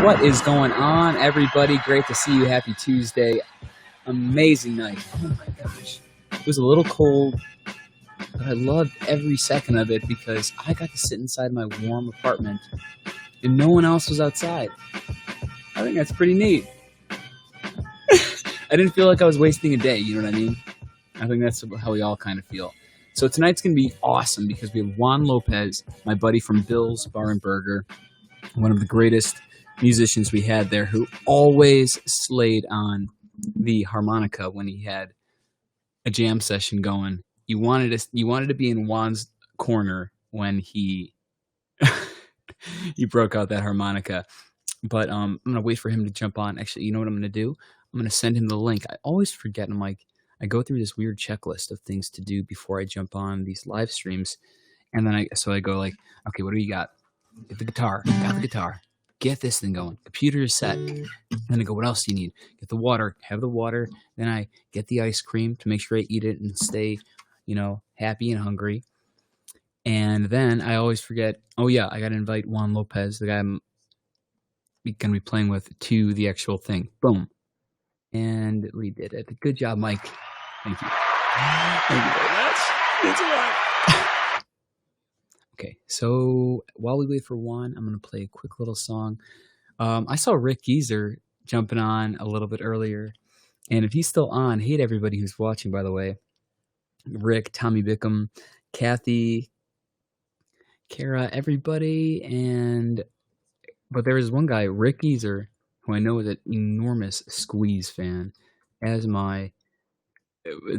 What is going on, everybody? Great to see you. Happy Tuesday. Amazing night. Oh my gosh. It was a little cold, but I loved every second of it because I got to sit inside my warm apartment and no one else was outside. I think that's pretty neat. I didn't feel like I was wasting a day, you know what I mean? I think that's how we all kind of feel. So tonight's going to be awesome because we have Juan Lopez, my buddy from Bill's Bar and Burger, one of the greatest musicians we had there, who always slayed on the harmonica when he had a jam session going. You wanted to be in Juan's corner when he broke out that harmonica. But I'm gonna wait for him to jump on. Actually, you know what I'm gonna do? I'm gonna send him the link. I always forget. I'm like, I go through this weird checklist of things to do before I jump on these live streams, and then I go like, okay, what do you got? Get the guitar. Got the guitar. Get this thing going. Computer is set. Then I go, what else do you need? Get the water. Have the water. Then I get the ice cream to make sure I eat it and stay, happy and hungry. And then I always forget, oh yeah, I got to invite Juan Lopez, the guy I'm going to be playing with, to the actual thing. Boom. And we did it. Good job, Mike. Thank you. Thank you very much. It's a lot. Okay, so while we wait for Juan, I'm going to play a quick little song. I saw Rick Geezer jumping on a little bit earlier, and if he's still on, hey to everybody who's watching, by the way. Rick, Tommy Bickham, Kathy, Kara, everybody, but there was one guy, Rick Geezer, who I know is an enormous Squeeze fan,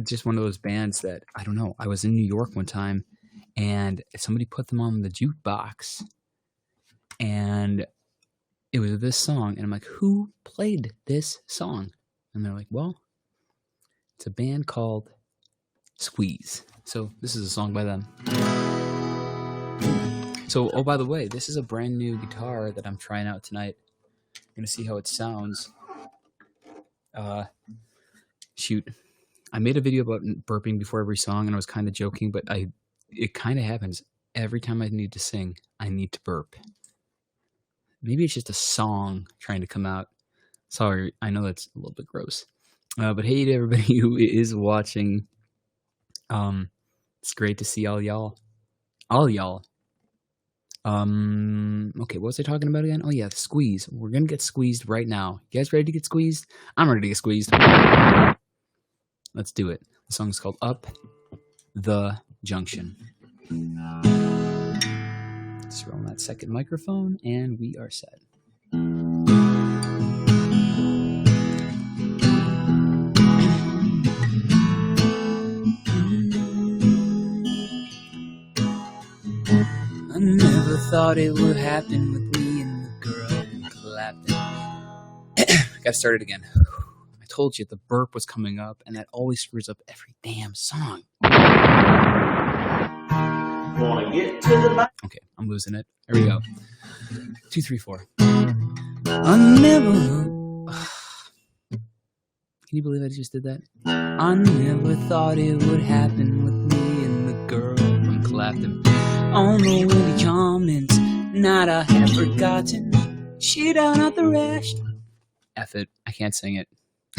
just one of those bands that, I don't know, I was in New York one time, and somebody put them on the jukebox, and it was this song, and I'm like, who played this song? And they're like, well, it's a band called Squeeze. So this is a song by them. So, oh, by the way, this is a brand new guitar that I'm trying out tonight. I'm going to see how it sounds. Shoot. I made a video about burping before every song, and I was kind of joking, but it kind of happens. Every time I need to sing, I need to burp. Maybe it's just a song trying to come out. Sorry, I know that's a little bit gross. But hey to everybody who is watching. It's great to see all y'all. Okay, what was I talking about again? Oh yeah, the squeeze. We're gonna get squeezed right now. You guys ready to get squeezed? I'm ready to get squeezed. Let's do it. The song's called Up the Junction. Let's roll on that second microphone, and we are set. I never thought it would happen with me and the girl who clapped it. Gotta start it again. I told you the burp was coming up, and that always screws up every damn song. Okay, I'm losing it. Here we go. 2, 3, 4. I never. Can you believe I just did that? I never thought it would happen with me and the girl from Clapton. On the windy comments, not I have forgotten. She down at the rest. F it, I can't sing it.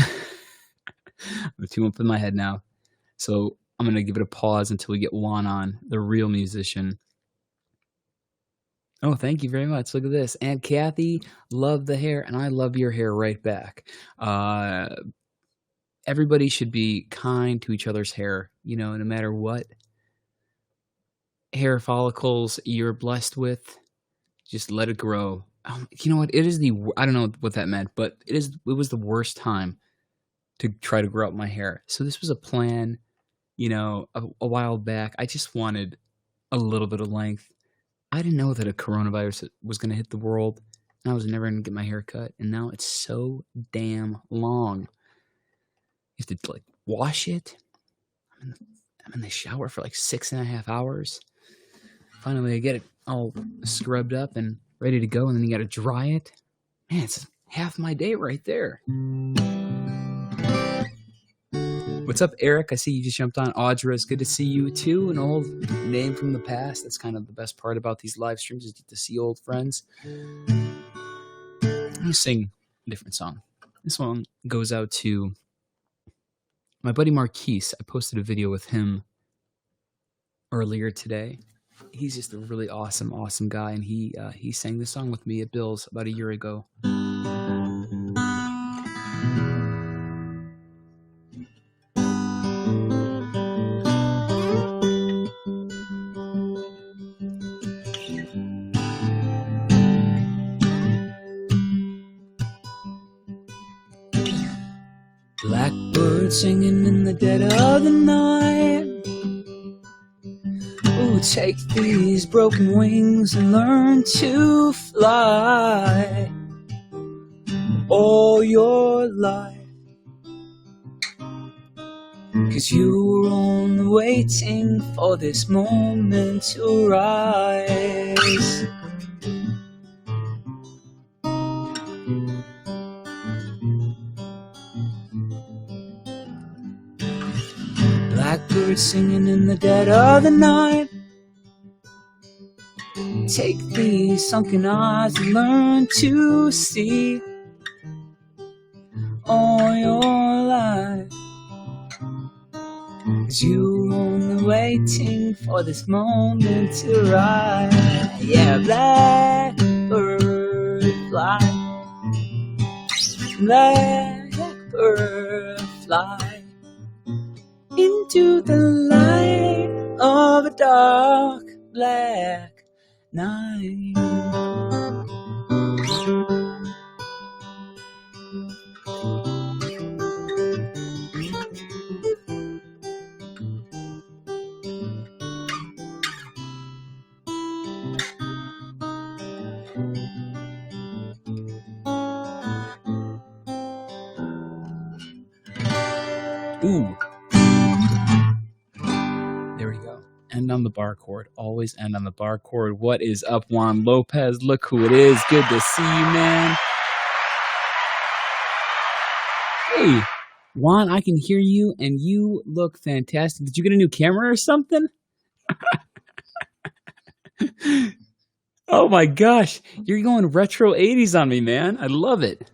I'm too up in my head now. So I'm going to give it a pause until we get Juan on, the real musician. Oh, thank you very much. Look at this. Aunt Kathy, love the hair, and I love your hair right back. Everybody should be kind to each other's hair, no matter what hair follicles you're blessed with, just let it grow. You know what? It is I don't know what that meant, but it was the worst time to try to grow out my hair. So this was a plan, a while back. I just wanted a little bit of length. I didn't know that a coronavirus was going to hit the world, and I was never going to get my hair cut. And now it's so damn long. You have to wash it. I'm in the shower for 6.5 hours. Finally, I get it all scrubbed up and ready to go, and then you got to dry it. Man, it's half my day right there. What's up, Eric? I see you just jumped on. Audra, it's good to see you too. An old name from the past. That's kind of the best part about these live streams, is to see old friends. me sing a different song. This one goes out to my buddy Marquise. I posted a video with him earlier today. He's just a really awesome, awesome guy, and he sang this song with me at Bill's about a year ago. Blackbird singing in the dead of the night. Ooh, take these broken wings and learn to fly all your life. 'Cause you were only waiting for this moment to rise. Blackbird singing in the dead of the night. Take these sunken eyes and learn to see all your life. 'Cause you were only waiting for this moment to rise. Yeah, blackbird fly. Blackbird fly into the light of a dark black night. Ooh. There we go. End on the bar chord. Always end on the bar chord. What is up, Juan Lopez? Look who it is. Good to see you, man. Hey, Juan, I can hear you, and you look fantastic. Did you get a new camera or something? Oh my gosh. You're going retro 80s on me, man. I love it.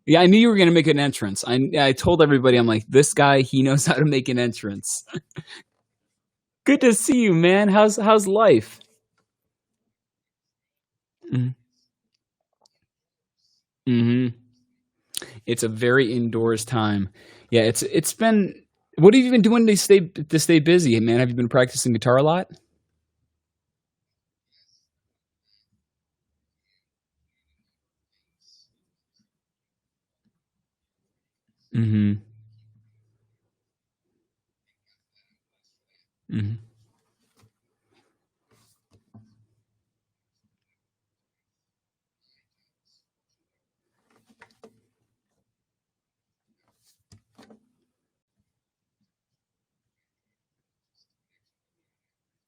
Yeah, I knew you were going to make an entrance. I told everybody, I'm like, this guy, he knows how to make an entrance. Good to see you, man. How's life? Mm-hmm. Mm-hmm. It's a very indoors time. Yeah, it's been. What have you been doing to stay busy, man? Have you been practicing guitar a lot? Mm-hmm. Mm-hmm.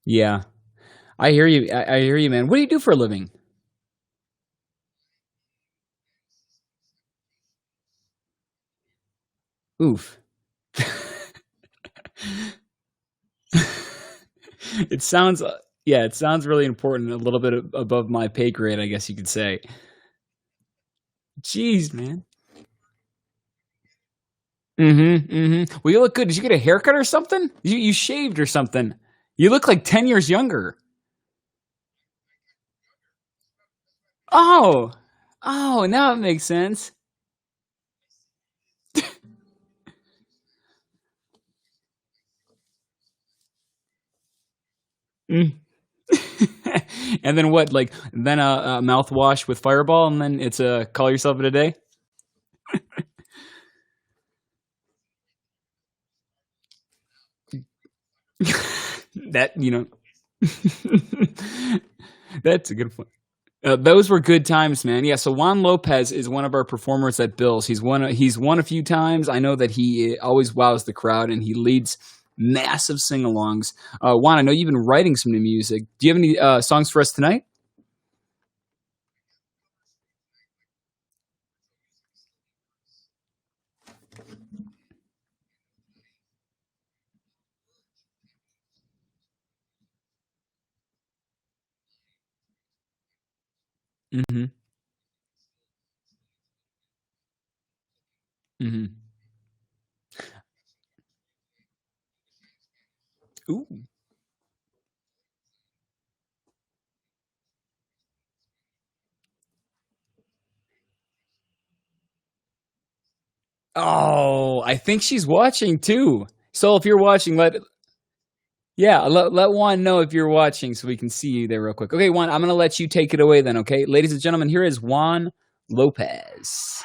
Yeah, I hear you. I hear you, man. What do you do for a living? Oof. It sounds. Yeah, it sounds really important. A little bit above my pay grade, I guess you could say. Jeez, man. Mm-hmm. Mm-hmm. Well, you look good. Did you get a haircut or something? You shaved or something? You look like 10 years younger. Oh, oh, now it makes sense. Mm. And then what? Like then a mouthwash with Fireball, and then it's a call yourself a day. That that's a good point. Those were good times, man. Yeah. So Juan Lopez is one of our performers at Bills. He's won a few times. I know that he always wows the crowd, and he leads massive sing-alongs. Juan, I know you've been writing some new music. Do you have any songs for us tonight? Mm-hmm. Mhm. Ooh. Oh, I think she's watching too. So if you're watching, let Juan know if you're watching so we can see you there real quick. Okay, Juan, I'm gonna let you take it away then. Okay, ladies and gentlemen, here is Juan Lopez.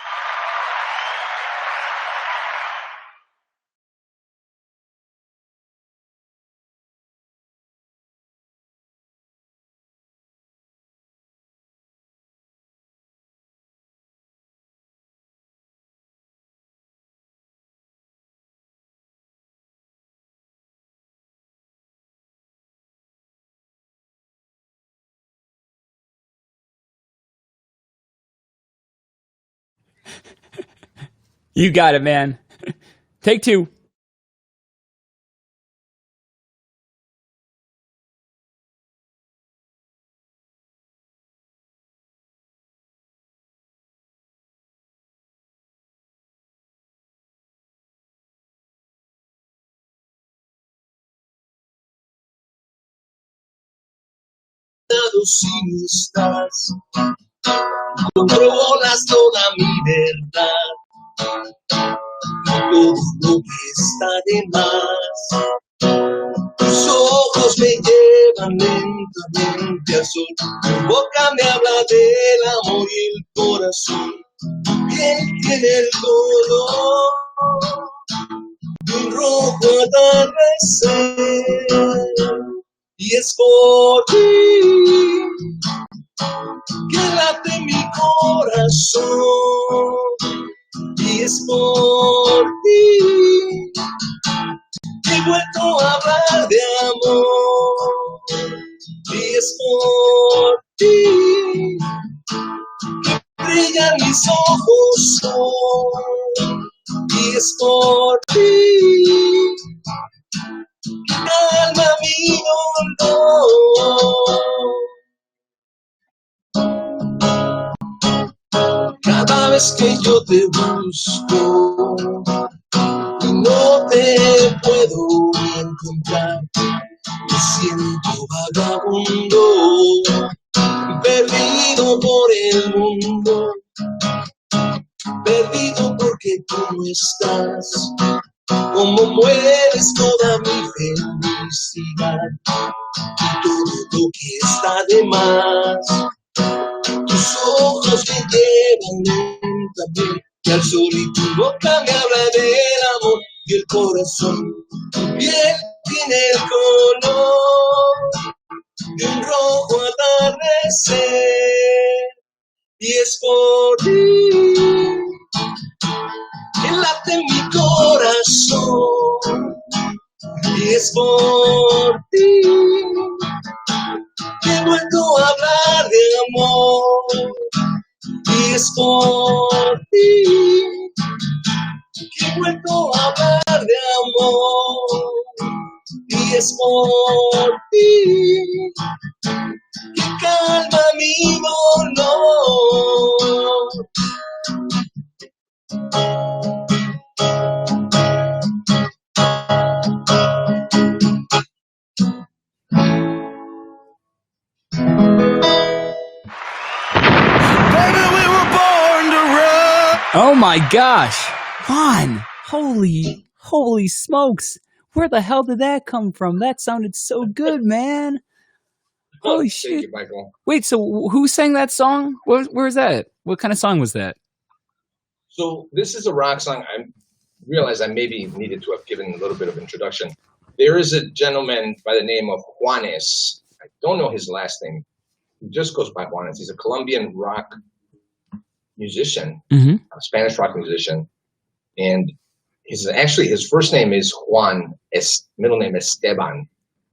You got it, man. Take two. Si no estás, controlas toda mi verdad, todo lo que está de más. Tus ojos me llevan lentamente al sol, tu boca me habla del amor y el corazón. Piel tiene el color de un rojo atardecer, y es por ti que late mi corazón, y es por ti que he vuelto a hablar de amor, y es por ti que brillan mis ojos hoy, y es por ti que calma mi dolor. Cada vez que yo te busco y no te puedo encontrar, me siento vagabundo, perdido por el mundo, perdido porque tú no estás, como mueres toda mi felicidad y todo lo que está de más. Tus ojos me llevan lentamente al sol y tu boca me habla del amor y el corazón. Tu piel tiene el color de un rojo atardecer, y es por ti que late mi corazón, y es por ti que he vuelto a hablar de amor, y es por ti que he vuelto a hablar de amor, y es por ti que calma mi dolor. Oh my gosh, Juan! Holy smokes! Where the hell did that come from? That sounded so good, man. Holy shit! Thank you, Michael. Wait, so who sang that song? Where's that? What kind of song was that? So this is a rock song. I realized I maybe needed to have given a little bit of introduction. There is a gentleman by the name of Juanes. I don't know his last name. He just goes by Juanes. He's a Colombian rock musician, Mm-hmm. a Spanish rock musician, and his first name is Juan. His middle name is Esteban,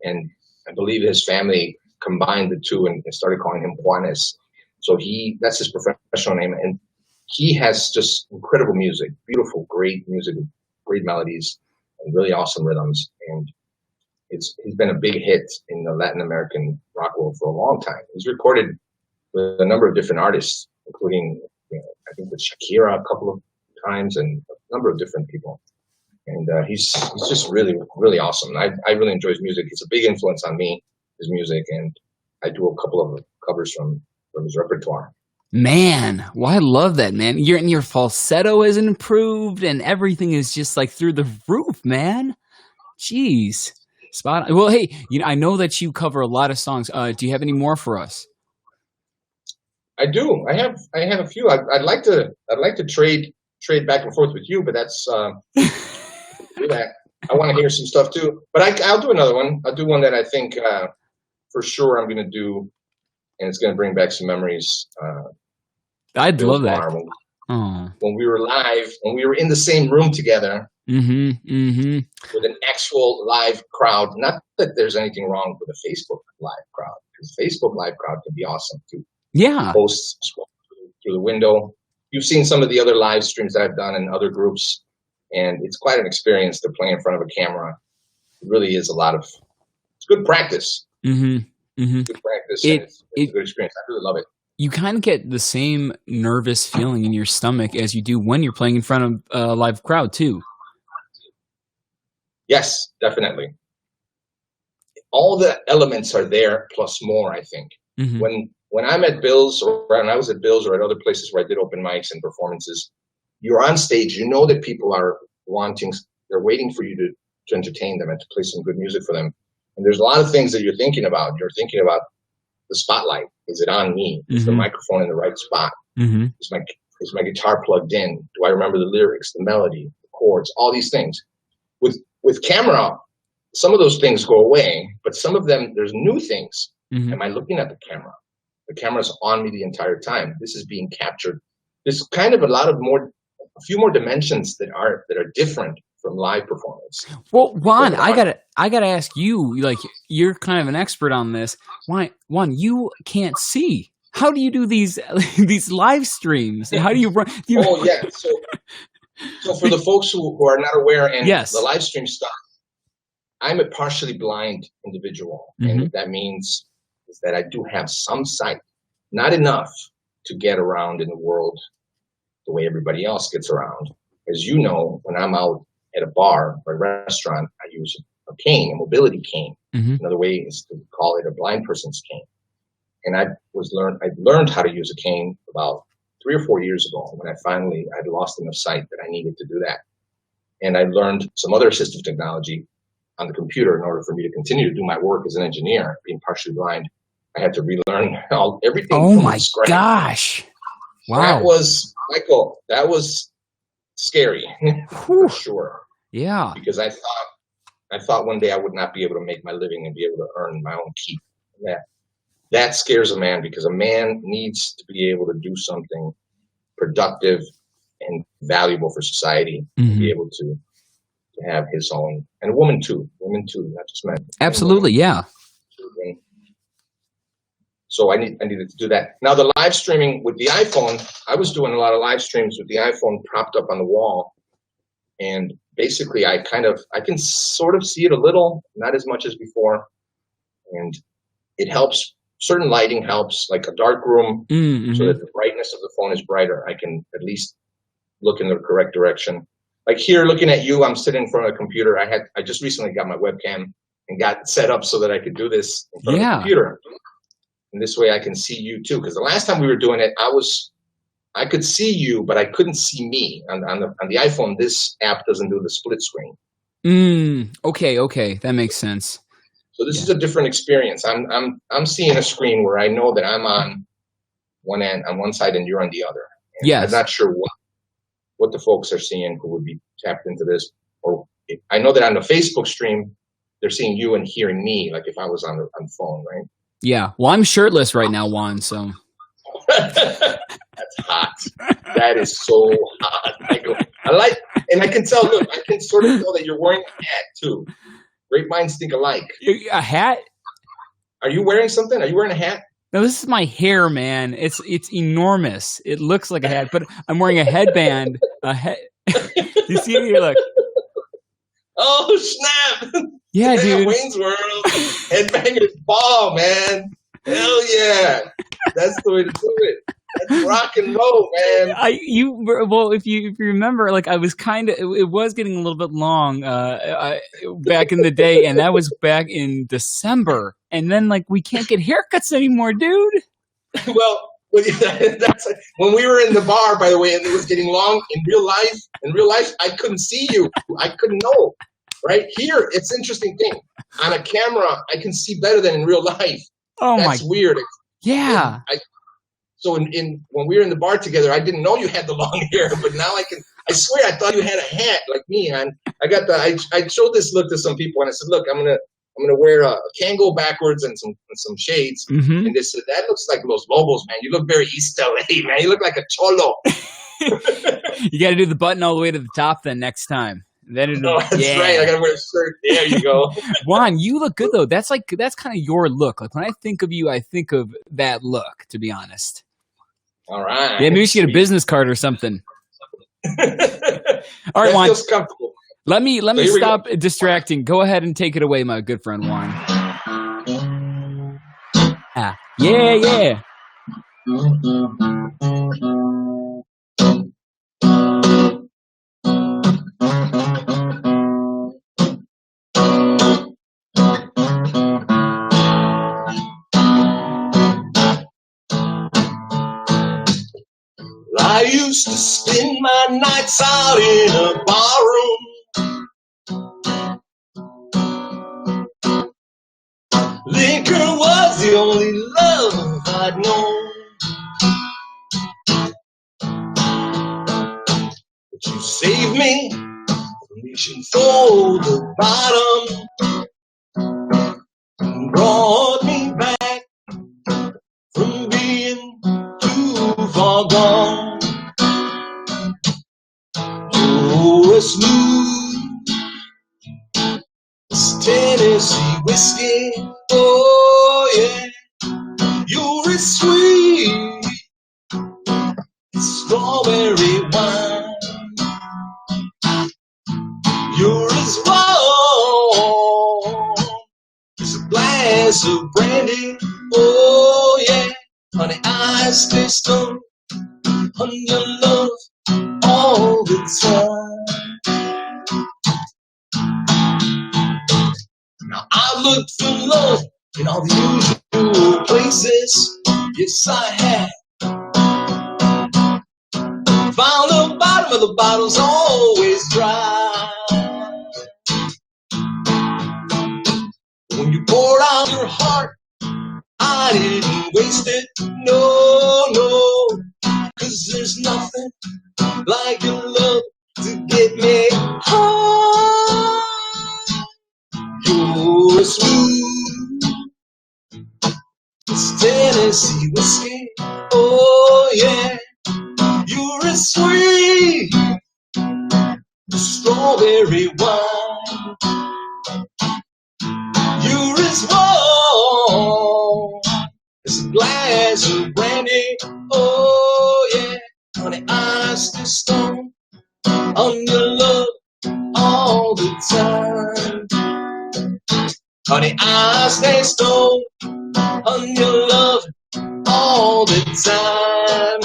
and I believe his family combined the two and started calling him Juanes. So that's his professional name, and he has just incredible music, beautiful, great music, great melodies, and really awesome rhythms. And he's been a big hit in the Latin American rock world for a long time. He's recorded with a number of different artists, including I think with Shakira a couple of times and number of different people. And he's just really, really awesome. I really enjoy his music. It's a big influence on me, his music, and I do a couple of covers from his repertoire. Man, well, I love that, man. Your falsetto has improved, and everything is just like through the roof, man. Jeez, spot on. Well, hey, I know that you cover a lot of songs. Do you have any more for us? I do. I have a few. I'd like to trade back and forth with you, but that's do that. I want to hear some stuff too. But I'll do another one. I'll do one that I think for sure I'm going to do, and it's going to bring back some memories. I'd love that. When we were live, when we were in the same room together, with an actual live crowd. Not that there's anything wrong with a Facebook live crowd, because Facebook live crowd can be awesome too. Yeah. Posts through the window. You've seen some of the other live streams that I've done in other groups, and it's quite an experience to play in front of a camera. It really is it's good practice. Good practice. It's a good experience. I really love it. You kind of get the same nervous feeling in your stomach as you do when you're playing in front of a live crowd too. Yes, definitely. All the elements are there plus more, I think. When I'm at Bill's, or when I was at Bill's or at other places where I did open mics and performances, you're on stage, you know that people are they're waiting for you to entertain them and to play some good music for them. And there's a lot of things that you're thinking about. You're thinking about the spotlight. Is it on me? Is the microphone in the right spot? Is my guitar plugged in? Do I remember the lyrics, the melody, the chords, all these things? With camera, some of those things go away, but some of them, there's new things. Am I looking at the camera? The camera's on me the entire time. This is being captured. There's kind of a few more dimensions that are different from live performance. Well, Juan, I gotta ask you, like, you're kind of an expert on this. Juan, you can't see. How do you do these live streams? How do you run? Oh yeah. So for the folks who are not aware and the live stream stuff, I'm a partially blind individual, and what that means is that I do have some sight, not enough to get around in the world the way everybody else gets around. As you know, when I'm out at a bar or a restaurant, I use a cane, a mobility cane. Another way is to call it a blind person's cane. And I learned how to use a cane about 3 or 4 years ago when I'd lost enough sight that I needed to do that. And I learned some other assistive technology on the computer in order for me to continue to do my work as an engineer, being partially blind. I had to relearn everything. Oh my gosh. Wow. Michael, that was scary for sure. Yeah. Because I thought one day I would not be able to make my living and be able to earn my own keep. That scares a man, because a man needs to be able to do something productive and valuable for society, to be able to have his own, and a woman too, not just men. Absolutely, yeah. So I needed to do that. Now the live streaming with the iPhone, I was doing a lot of live streams with the iPhone propped up on the wall, and basically I can sort of see it a little, not as much as before, and it helps. Certain lighting helps, like a dark room, so that the brightness of the phone is brighter. I can at least look in the correct direction. Like here, looking at you, I'm sitting in front of a computer. I just recently got my webcam and got set up so that I could do this in front of the computer. And this way I can see you too. Because the last time we were doing it, I could see you, but I couldn't see me. On the iPhone, this app doesn't do the split screen. Okay, that makes sense. So this is a different experience. I'm seeing a screen where I know that I'm on one side and you're on the other. And I'm not sure what the folks are seeing who would be tapped into this. Or I know that on the Facebook stream, they're seeing you and hearing me, like if I was on the phone, right? Yeah. Well, I'm shirtless right now, Juan. So that's hot. That is so hot. And I can tell. Look, I can sort of tell that you're wearing a hat too. Great minds think alike. A hat? Are you wearing something? Are you wearing a hat? No, this is my hair, man. It's enormous. It looks like a hat, but I'm wearing a headband. You see it here? Look. Oh, snap. Yeah, dude. Wayne's World. Headbanger's ball, man. Hell yeah. That's the way to do it. That's rock and roll, man. If you remember, like I was kind of it was getting a little bit long back in the day, and that was back in December, and then like we can't get haircuts anymore, dude. Well, that's when we were in the bar, by the way, and it was getting long in real life. In real life, I couldn't see you. I couldn't know. Right here, it's an interesting thing. On a camera, I can see better than in real life. Oh that's weird. Yeah. So in when we were in the bar together, I didn't know you had the long hair, but now I can. I swear, I thought you had a hat like me. And I got I showed this look to some people, and I said, "Look, I'm gonna wear a Kango backwards and some shades." Mm-hmm. And they said, "That looks like Los Lobos, man. You look very East LA, man. You look like a cholo." You got to do the button all the way to the top then next time. That's right. I gotta wear a shirt. There you go. Juan, you look good though. That's kind of your look. Like when I think of you, I think of that look. To be honest. All right. Yeah, maybe we should get a business card or something. All right, Juan. Feels comfortable. Let me stop distracting. Go ahead and take it away, my good friend Juan. Yeah. I used to spend my nights out in a barroom. Liquor was the only love I'd known. But you saved me from reaching for the bottom and brought me back from being too far gone. You're as smooth as Tennessee whiskey, oh yeah. You're as sweet as strawberry wine. You're as warm as a glass of brandy, oh yeah. Honey, I stay stoned on your love all the time. Now I looked for love in all the usual places. Yes, I have. Found the bottom of the bottle's always dry. When you poured out your heart, I didn't waste it. No, 'cause there's nothing like your love to get me high. You're smooth as Tennessee whiskey, oh yeah. You're as sweet as strawberry wine. You're as warm as a glass of brandy, oh yeah. Honey, I stay stoned on your love all the time. Honey, I stay stoned on your love all the time.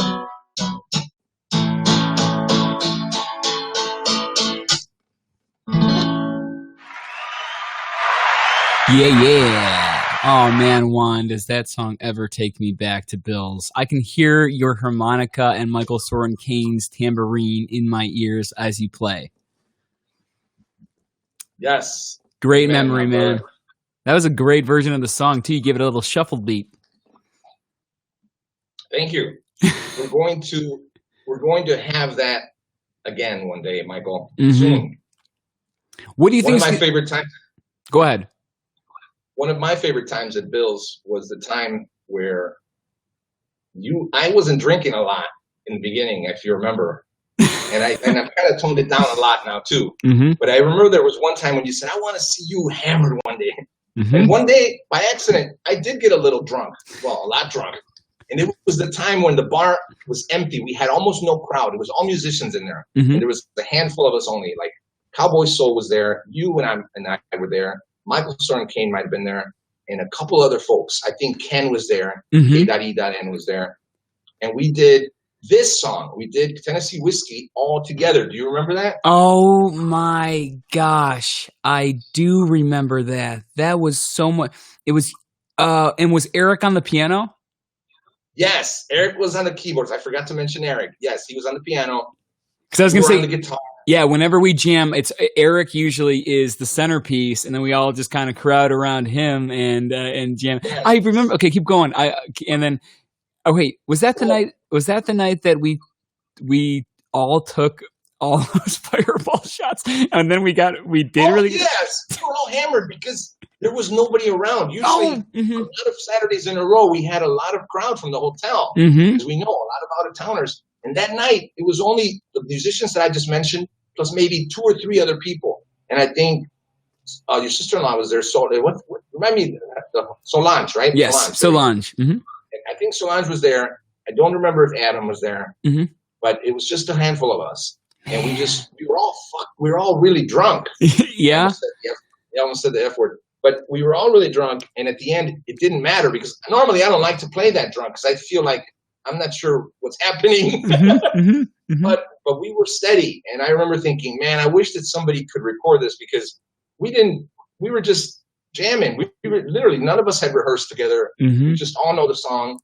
Yeah. Oh man, Juan, does that song ever take me back to Bill's? I can hear your harmonica and Michael Soren Kane's tambourine in my ears as you play. Yes. Great memory, man. That was a great version of the song, too. You gave it a little shuffled beat. Thank you. We're going to have that again one day, Michael. Mm-hmm. Soon. What do you think? One of my favorite times. Go ahead. One of my favorite times at Bill's was the time where I wasn't drinking a lot in the beginning, if you remember. And I've kind of toned it down a lot now too. Mm-hmm. But I remember there was one time when you said, "I want to see you hammered one day." Mm-hmm. And one day, by accident, I did get a little drunk. Well, a lot drunk. And it was the time when the bar was empty. We had almost no crowd. It was all musicians in there. Mm-hmm. And there was a handful of us only. Like Cowboy Soul was there. You and I were there. Michael Soren Kane might have been there. And a couple other folks. I think Ken was there. Mm-hmm. K.E.N was there. and we did this song. We did Tennessee Whiskey all together. Do you remember that? Oh my gosh, I do remember that. That was so much. It was, and was Eric on the piano? Yes, Eric was on the keyboards. I forgot to mention Eric. Yes, he was on the piano. Because I was You gonna were on say, the guitar. yeah. Whenever we jam, it's Eric usually is the centerpiece, and then we all just kind of crowd around him and jam. Yes. I remember. Okay, keep going. And then, oh wait, was that the night? Was that the night that we all took all those fireball shots, and then we did really get. Yes, we were all hammered because there was nobody around. Usually, Oh, a lot of Saturdays in a row, we had a lot of crowd from the hotel because we know a lot of out of towners. And that night, it was only the musicians that I just mentioned, plus maybe 2 or 3 other people. And I think your sister-in-law was there. So remind me, Solange, right? Yes, Solange. Mm-hmm. I think Solange was there. I don't remember if Adam was there, but it was just a handful of us, and we were all really drunk. Yeah. I almost said the F word, but we were all really drunk, and at the end, it didn't matter because normally I don't like to play that drunk because I feel like I'm not sure what's happening. But we were steady, and I remember thinking, man, I wish that somebody could record this because we were just jamming. We were literally, none of us had rehearsed together. We just all know the song,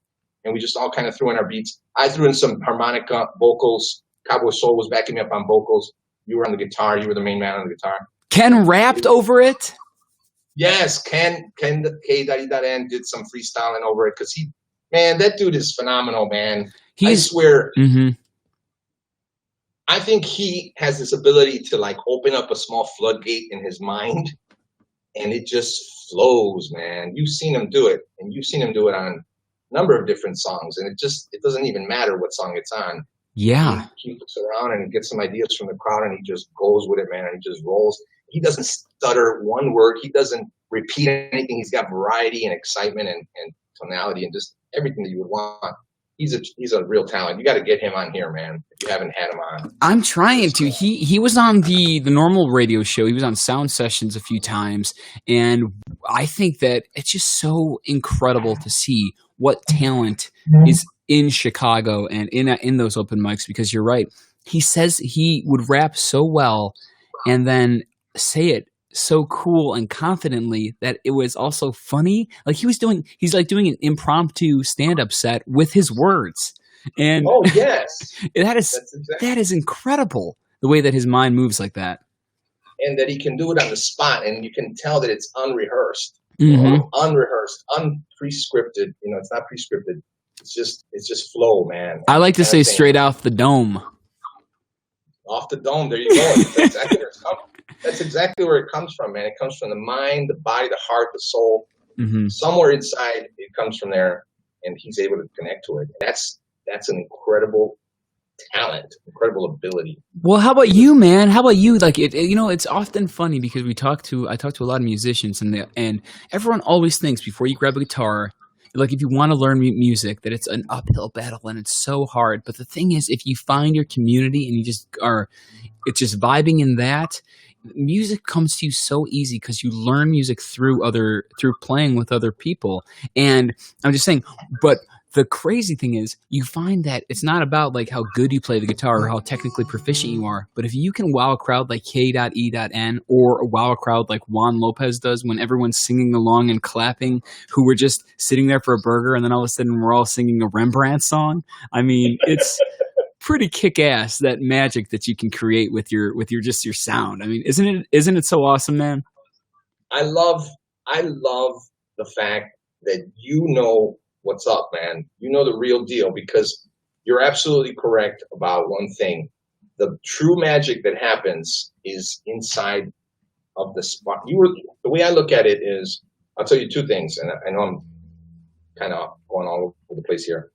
and we just all kind of threw in our beats. I threw in some harmonica vocals. Cowboy Soul was backing me up on vocals. You were on the guitar. You were the main man on the guitar. Ken rapped over it? Yes, Ken K.N did some freestyling over it because that dude is phenomenal, man. I swear. I think he has this ability to like open up a small floodgate in his mind, and it just flows, man. You've seen him do it, and you've seen him do it on a number of different songs, and it doesn't even matter what song it's on. Yeah. He looks around and gets some ideas from the crowd, and he just goes with it, man, and he just rolls. He doesn't stutter one word. He doesn't repeat anything. He's got variety and excitement and tonality and just everything that you would want. He's a real talent. You got to get him on here, man. If you haven't had him on, I'm trying to. He was on the normal radio show. He was on Sound Sessions a few times, and I think that it's just so incredible to see what talent is in Chicago and in those open mics. Because you're right, he says he would rap so well, and then say it so cool and confidently that it was also funny. Like he's like doing an impromptu stand-up set with his words. And oh yes, that is incredible, the way that his mind moves like that. And that he can do it on the spot, and you can tell that it's unrehearsed. Unrehearsed, unprescripted. It's not prescripted. It's just flow, man. I like to say straight off the dome. Off the dome, there you go. That's exactly where it comes from, man. It comes from the mind, the body, the heart, the soul. Somewhere inside, it comes from there, and he's able to connect to it. That's an incredible talent, incredible ability. Well, how about you, man? How about you? Like, it's often funny because I talk to a lot of musicians, and everyone always thinks before you grab a guitar, like if you want to learn music, that it's an uphill battle and it's so hard. But the thing is, if you find your community and it's just vibing in that, music comes to you so easy because you learn music through playing with other people. And I'm just saying, but the crazy thing is you find that it's not about like how good you play the guitar or how technically proficient you are, but if you can wow a crowd like K.E.N or wow a crowd like Juan Lopez does when everyone's singing along and clapping, who were just sitting there for a burger, and then all of a sudden we're all singing a Rembrandt song. I mean, it's pretty kick-ass, that magic that you can create with your just your sound. I mean, isn't it so awesome, man? I love the fact that what's up, man. You know the real deal, because you're absolutely correct about one thing. The true magic that happens is inside of the spot. The way I look at it is, I'll tell you two things, and I know I'm kind of going all over the place here.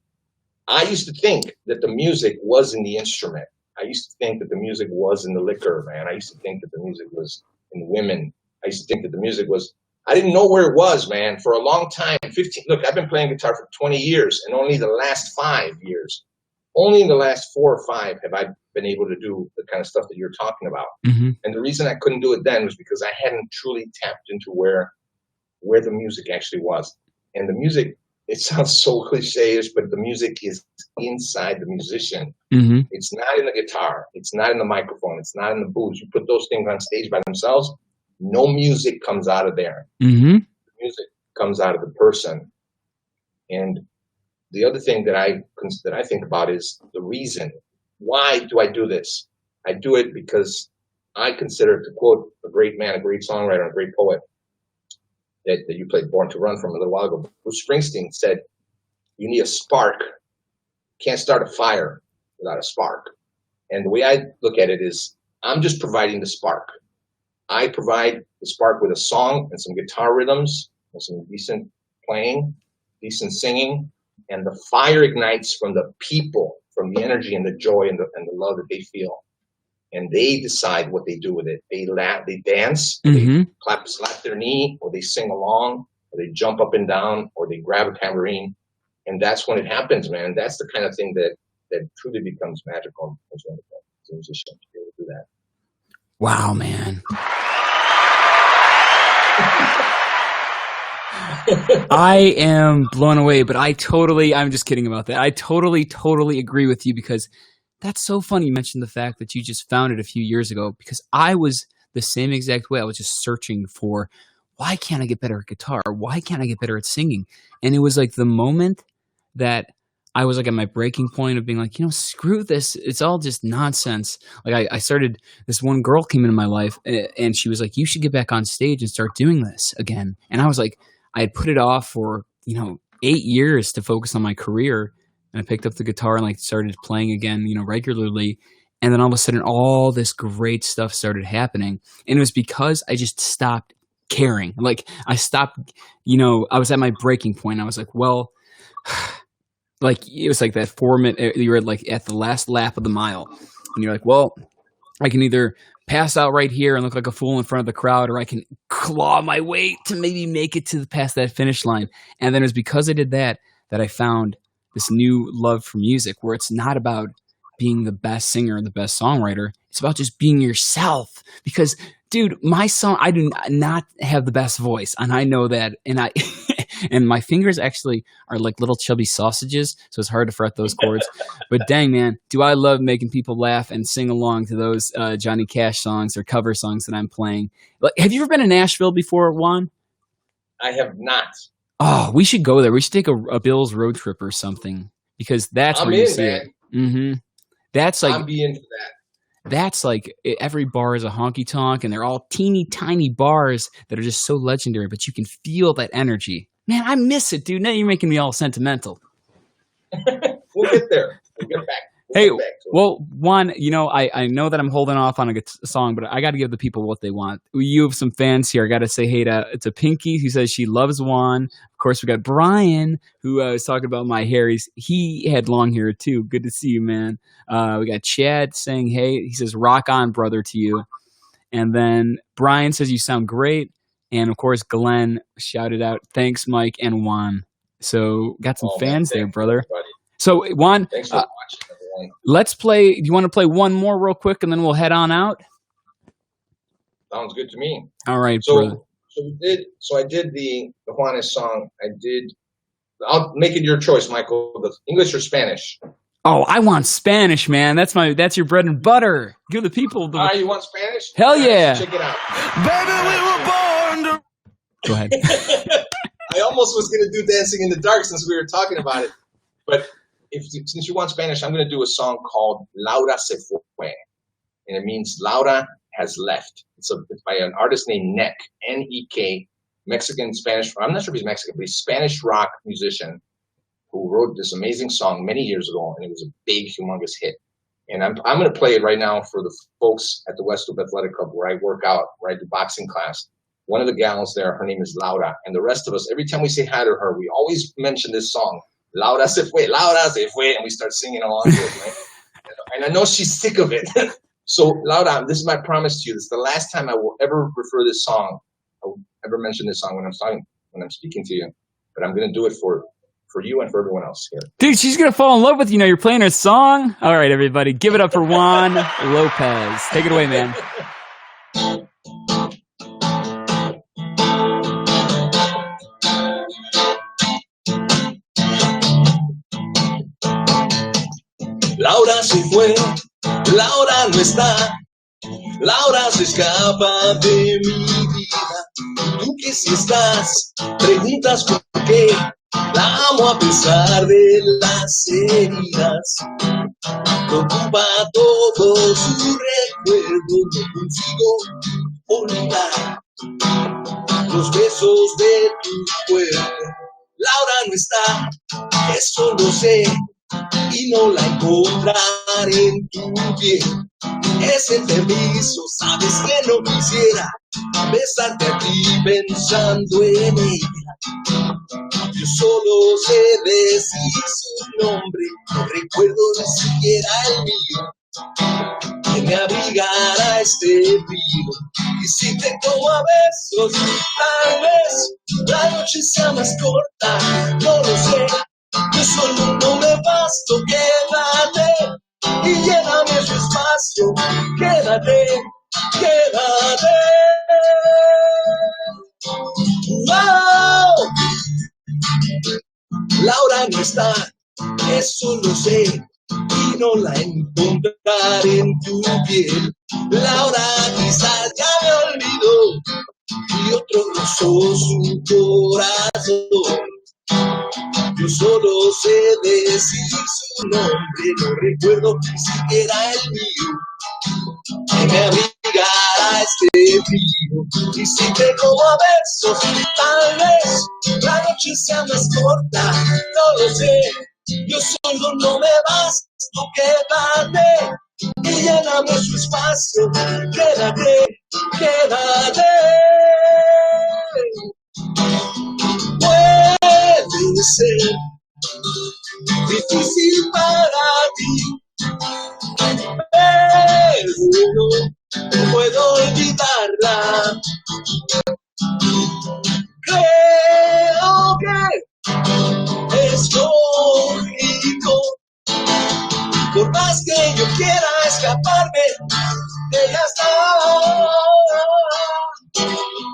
I used to think that the music was in the instrument. I used to think that the music was in the liquor, man. I used to think that the music was in women. I used to think that the music was, I didn't know where it was, man, for a long time. Look, I've been playing guitar for 20 years, and only the last 5 years, only in the last 4 or 5 have I been able to do the kind of stuff that you're talking about. And the reason I couldn't do it then was because I hadn't truly tapped into where the music actually was. And the music it sounds so cliche-ish, but the music is inside the musician. Mm-hmm. It's not in the guitar. It's not in the microphone. It's not in the booth. You put those things on stage by themselves, no music comes out of there. Mm-hmm. The music comes out of the person. And the other thing that I think about is the reason. Why do I do this? I do it because I consider, to quote a great man, a great songwriter, a great poet that you played Born to Run from a little while ago, Bruce Springsteen said, you need a spark. Can't start a fire without a spark. And the way I look at it is, I'm just providing the spark. I provide the spark with a song and some guitar rhythms and some decent playing, decent singing, and the fire ignites from the people, from the energy and the joy and the love that they feel. And they decide what they do with it. They laugh, they dance, Mm-hmm. they slap their knee, or they sing along, or they jump up and down, or they grab a tambourine. And that's when it happens, man. That's the kind of thing that truly becomes magical. It's wonderful as a musician to be able to do that. Wow, man. I am blown away, but I'm just kidding about that. I totally agree with you, because that's so funny you mentioned the fact that you just found it a few years ago, because I was the same exact way. I was just searching for, why can't I get better at guitar? Why can't I get better at singing? And it was like the moment that I was like at my breaking point of being like, screw this. It's all just nonsense. Like I started, this one girl came into my life and she was like, you should get back on stage and start doing this again. And I was like, I had put it off for, 8 years to focus on my career. And I picked up the guitar and like started playing again, regularly. And then all of a sudden, all this great stuff started happening. And it was because I just stopped caring. Like I stopped, I was at my breaking point. I was like, well, like it was like that 4 minute, you were like at the last lap of the mile. And you're like, well, I can either pass out right here and look like a fool in front of the crowd, or I can claw my way to maybe make it past that finish line. And then it was because I did that I found this new love for music, where it's not about being the best singer or the best songwriter. It's about just being yourself. Because, dude, my song, I do not have the best voice, and I know that. And and my fingers actually are like little chubby sausages, so it's hard to fret those chords. But dang, man, do I love making people laugh and sing along to those Johnny Cash songs or cover songs that I'm playing. Like, have you ever been to Nashville before, Juan? I have not. Oh, we should go there. We should take a Bills road trip or something, because that's where you see it. Mm-hmm. That's like, I'll be into that. That's like, every bar is a honky tonk, and they're all teeny tiny bars that are just so legendary, but you can feel that energy. Man, I miss it, dude. Now you're making me all sentimental. We'll get there. We'll get back. Hey, well, Juan, I know that I'm holding off on a song, but I got to give the people what they want. You have some fans here. I got to say hey to Pinky, who says she loves Juan. Of course, we got Brian, who was talking about my hair. He had long hair, too. Good to see you, man. We got Chad saying hey. He says, rock on, brother, to you. And then Brian says, you sound great. And, of course, Glenn shouted out, thanks, Mike and Juan. So, got some fans there, brother. Everybody. So, Juan, thanks for watching, everyone. Let's play. Do you want to play one more real quick, and then we'll head on out? Sounds good to me. All right, brother. So I did the Juanes song. I'll make it your choice, Michael. The English or Spanish? Oh, I want Spanish, man. That's your bread and butter. Give the people the. You want Spanish? Hell yeah! Check it out. Baby, we were born to. Go ahead. I almost was going to do Dancing in the Dark since we were talking about it, but since you want Spanish, I'm going to do a song called Laura se fue, and it means Laura has left. It's by an artist named Nek, N-E-K, Mexican Spanish. I'm not sure if he's Mexican, but he's a Spanish rock musician who wrote this amazing song many years ago, and it was a big, humongous hit. And I'm going to play it right now for the folks at the West Loop Athletic Club where I work out, where I do boxing class. One of the gals there, her name is Laura, and the rest of us, every time we say hi to her, we always mention this song, Laura se fue, and we start singing along to it, right? And I know she's sick of it. So, Laura, this is my promise to you. This is the last time I will ever refer this song. I will ever mention this song when I'm speaking to you. But I'm going to do it for you and for everyone else here. Dude, she's going to fall in love with you now. You're playing her song. All right, everybody, give it up for Juan Lopez. Take it away, man. se fue, Laura no está, Laura se escapa de mi vida. Tú que si estás, preguntas por qué, la amo a pesar de las heridas. Preocupa todo su recuerdo, no consigo olvidar los besos de tu cuerpo. Laura no está, eso lo sé, y no la encontraré en tu piel. Es enfermizo, sabes que no quisiera besarte a ti pensando en ella. Yo solo sé decir su nombre, no recuerdo ni siquiera el mío, que me abrigará este frío. Y si te como a besos, tal vez la noche sea más corta, no lo sé. Yo solo no me basto, quédate y lléname su espacio. Quédate, quédate. ¡Wow! Laura no está, eso lo sé, y no la encontraré en tu piel. Laura quizás ya me olvidó y otro rozó su corazón. Yo solo sé decir su nombre, no recuerdo ni siquiera el mío, que me abrigará este frío. Y si te como a besos, tal vez la noche sea más corta, no lo sé. Yo solo no me basto, quédate y lléname su espacio. Quédate, quédate. Puede ser difícil para ti, pero no puedo olvidarla. Creo que es lógico, por más que yo quiera escaparme de ella está.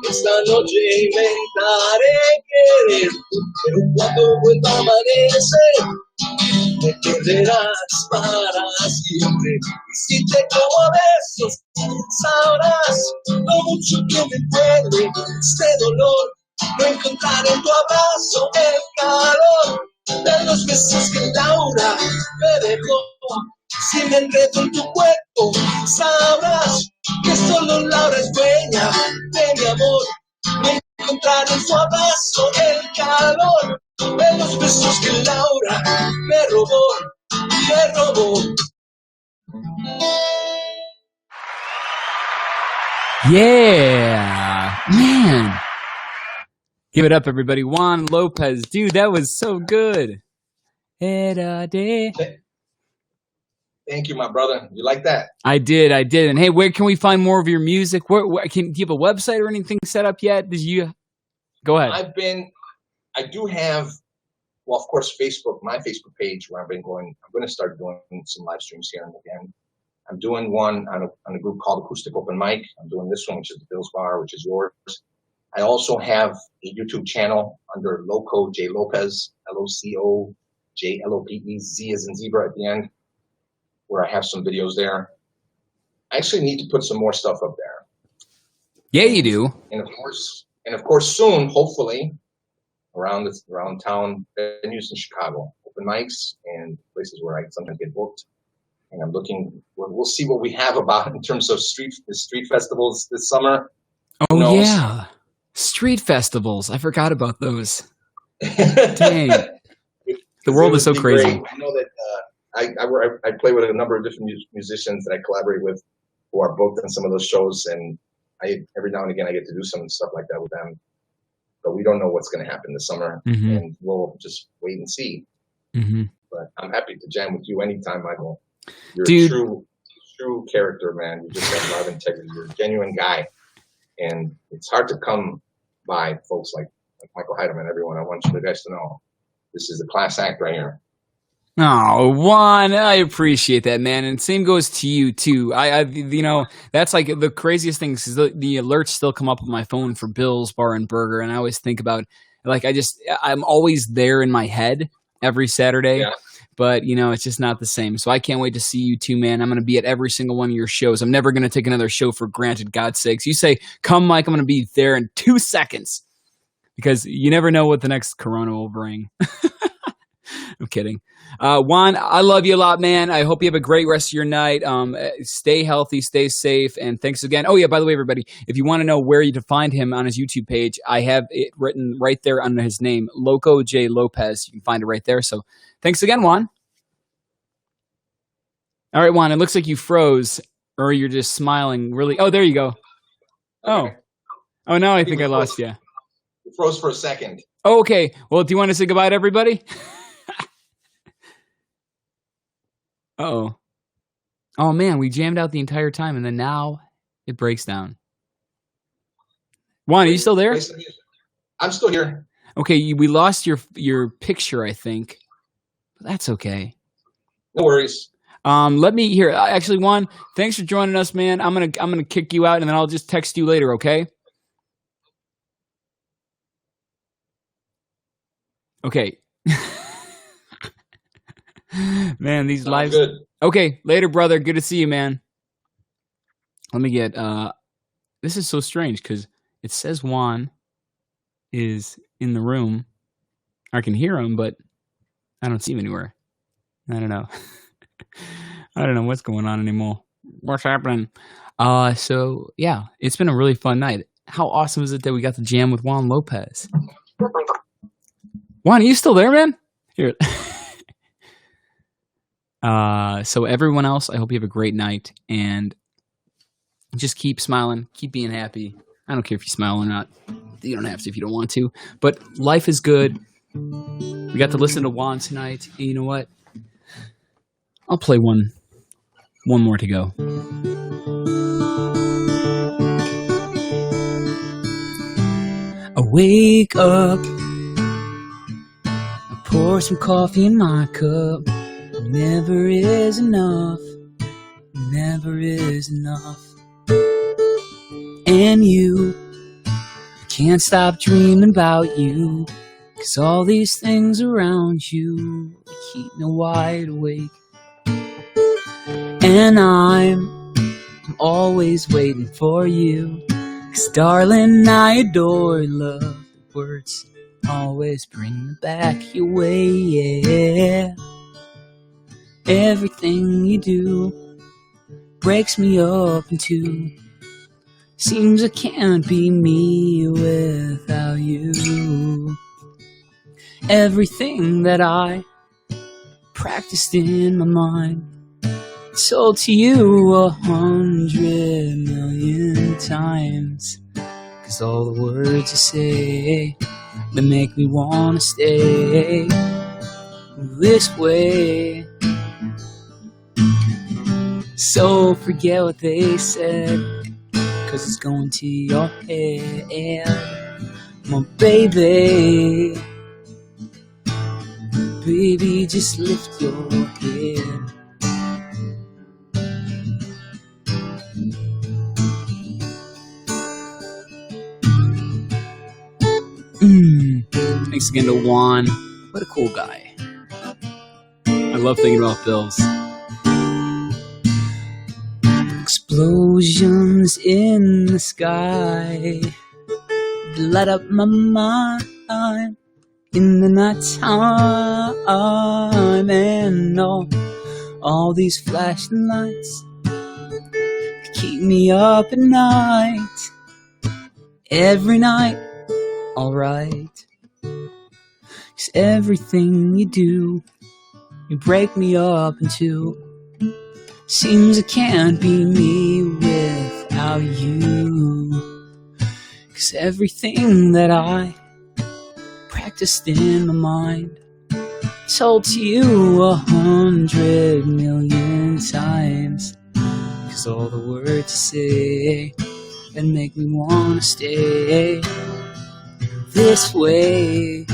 Esta noche inventaré querer, pero cuando vuelva a amanecer, me perderás para siempre. Y si te como a besos, sabrás lo mucho que me duele este dolor. No encontrar en tu abrazo el calor de los besos que Laura me dejó. Si me enredo en tu cuerpo, sabrás que solo Laura es dueña de mi amor. No encontrar en su abrazo el calor de los besos que Laura me robó, me robó. Yeah, man. Give it up, everybody. Juan Lopez. Dude, that was so good. Thank you, my brother. You like that? I did. And hey, where can we find more of your music? Do you have a website or anything set up yet? Go ahead. I do have, well, of course, Facebook, my Facebook page where I'm going to start doing some live streams here and again. I'm doing one on a group called Acoustic Open Mic. I'm doing this one, which is the Bill's Bar, which is yours. I also have a YouTube channel under Loco J Lopez, LOCO JLOPEZ as in zebra at the end, where I have some videos there. I actually need to put some more stuff up there. Yeah, you do. And of course, soon, hopefully, around town venues in Chicago, open mics and places where I sometimes get booked. And I'm looking. We'll see what we have about in terms of street festivals this summer. Oh yeah, street festivals. I forgot about those. Dang, the world is so crazy. Great. I know that I play with a number of different musicians that I collaborate with, who are booked on some of those shows, and every now and again I get to do some stuff like that with them. But we don't know what's going to happen this summer, and we'll just wait and see. But I'm happy to jam with you anytime, Michael. You're Dude. a true character, man. You just have a lot of integrity. You're a genuine guy, and it's hard to come by folks like Michael Heidemann. Everyone, I want you guys to know this is a class act right here. Oh, Juan, I appreciate that, man, and same goes to you too. I that's like the craziest thing is the alerts still come up on my phone for Bill's Bar and Burger, and I always think about I'm always there in my head every Saturday. Yeah. but you know, it's just not the same. So I can't wait to see you too, man. I'm going to be at every single one of your shows. I'm never going to take another show for granted, God's sakes. You say, come, Mike, I'm going to be there in 2 seconds because you never know what the next Corona will bring. I'm kidding. Juan, I love you a lot, man. I hope you have a great rest of your night. Stay healthy, stay safe, and thanks again. Oh, yeah, by the way, everybody, if you want to know where you to find him on his YouTube page, I have it written right there under his name, Loco J. Lopez. You can find it right there. So thanks again, Juan. All right, Juan, it looks like you froze, or you're just smiling really. Oh, there you go. Oh. Oh, now I think I lost you. It froze for a second. Oh, okay. Well, do you want to say goodbye to everybody? Uh-oh. Oh, man, we jammed out the entire time, and then now it breaks down. Juan, are you still there? I'm still here. Okay, we lost your picture, I think. That's okay. No worries. Let me hear. Actually, Juan, thanks for joining us, man. I'm gonna kick you out, and then I'll just text you later, okay? Okay. Man, these lives. Good. Okay, later, brother. Good to see you, man. Let me get. This is so strange because it says Juan is in the room. I can hear him, but I don't see him anywhere. I don't know. I don't know what's going on anymore. What's happening? So yeah, it's been a really fun night. How awesome is it that we got to jam with Juan Lopez? Juan, are you still there, man? Here. So everyone else, I hope you have a great night and just keep smiling, keep being happy. I don't care if you smile or not. You don't have to if you don't want to, but life is good. We got to listen to Juan tonight. And you know what? I'll play one more to go. I wake up, I pour some coffee in my cup. Never is enough, never is enough. And you, I can't stop dreaming about you, 'cause all these things around you keep me wide awake. And I'm always waiting for you, 'cause darling, I adore love. The words always bring me back your way, yeah. Everything you do breaks me up in two. Seems it can't be me without you. Everything that I practiced in my mind, told to you 100 million times. 'Cause all the words you say, they make me wanna stay this way. So forget what they said, 'cause it's going to your head. My baby, baby, just lift your head. Thanks again to Juan. What a cool guy. I love thinking about Bills. Explosions in the sky light up my mind in the night time, and all these flashing lights keep me up at night, every night, alright. 'Cause everything you do, you break me up in two. Seems it can't be me without you. 'Cause everything that I practiced in my mind, told to you 100 million times. 'Cause all the words you say, that make me wanna stay this way.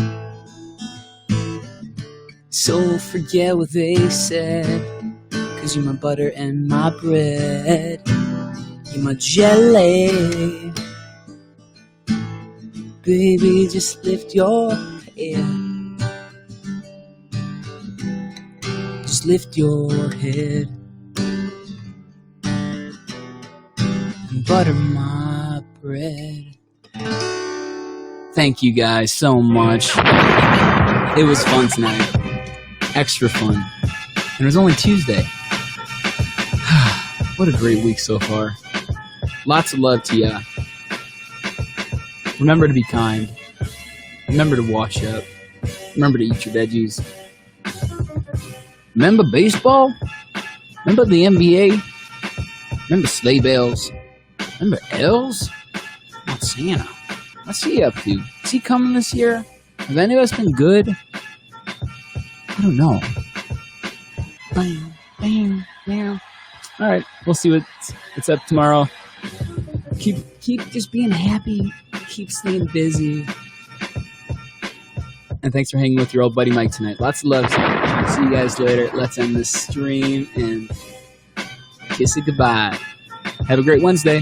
So forget what they said, 'cause you're my butter and my bread. You're my jelly. Baby, just lift your head. just lift your head and butter my bread. Thank you guys so much. It was fun tonight. Extra fun. And it was only Tuesday. What a great week so far. Lots of love to ya. Remember to be kind. Remember to wash up. Remember to eat your veggies. Remember baseball? Remember the NBA? Remember sleigh bells? Remember elves? Not Santa. What's he up to? Is he coming this year? Have any of us been good? I don't know. Bam, bam, bam. Alright, we'll see what's up tomorrow. Keep just being happy. Keep staying busy. And thanks for hanging with your old buddy Mike tonight. Lots of love. See you guys later. Let's end this stream and kiss it goodbye. Have a great Wednesday.